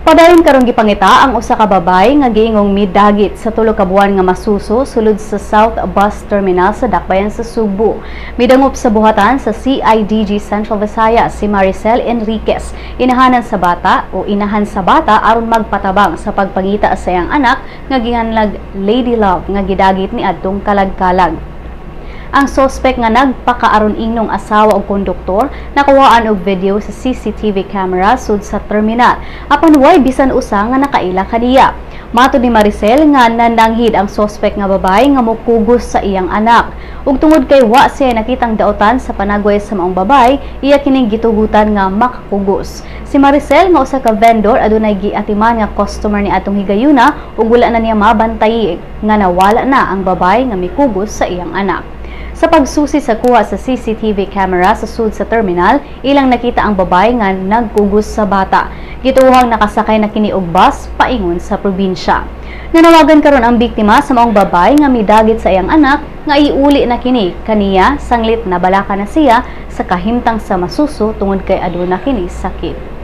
Padayon karong gipangita ang usa ka babay nga giingong midagit sa tulo ka buwan nga masuso sulod sa South Bus Terminal sa Dakbayan sa Subo. Midangop sa buhatan sa CIDG Central Visayas si Maricel Enriquez, inahan sa bata aron magpatabang sa pagpangita sa iyang anak nga gihanlag Lady Love nga gidagit ni adtong kalag-kalag. Ang suspect nga nagpakaaron ingnog asawa ug konduktor nakuhaan og video sa CCTV camera sud sa terminal apan way bisan usa nga nakaila kaniya. Matud ni Maricel nga nananghid ang suspect nga babay nga mokugos sa iyang anak ug tungod kay wa siya nakitang daotan sa panagway sa maong babay, iya kining gitugutan nga makakugos. Si Maricel nga usa ka vendor adunay giatiman nga customer ni atong higayuna ug wala na niya mabantay nga nawala na ang babay nga mikugos sa iyang anak. Sa pagsusi sa kuha sa CCTV camera sa sud sa terminal, ilang nakita ang babay nga nagkugos sa bata. Gituohang nakasakay na kini og bus paingon sa probinsya. Nanawagan karon ang biktima sa maong babay nga midagit sa iyang anak nga iuli na kini kaniya sanglit na balaka na siya sa kahimtang sa masuso tungod kay aduna kini sakit.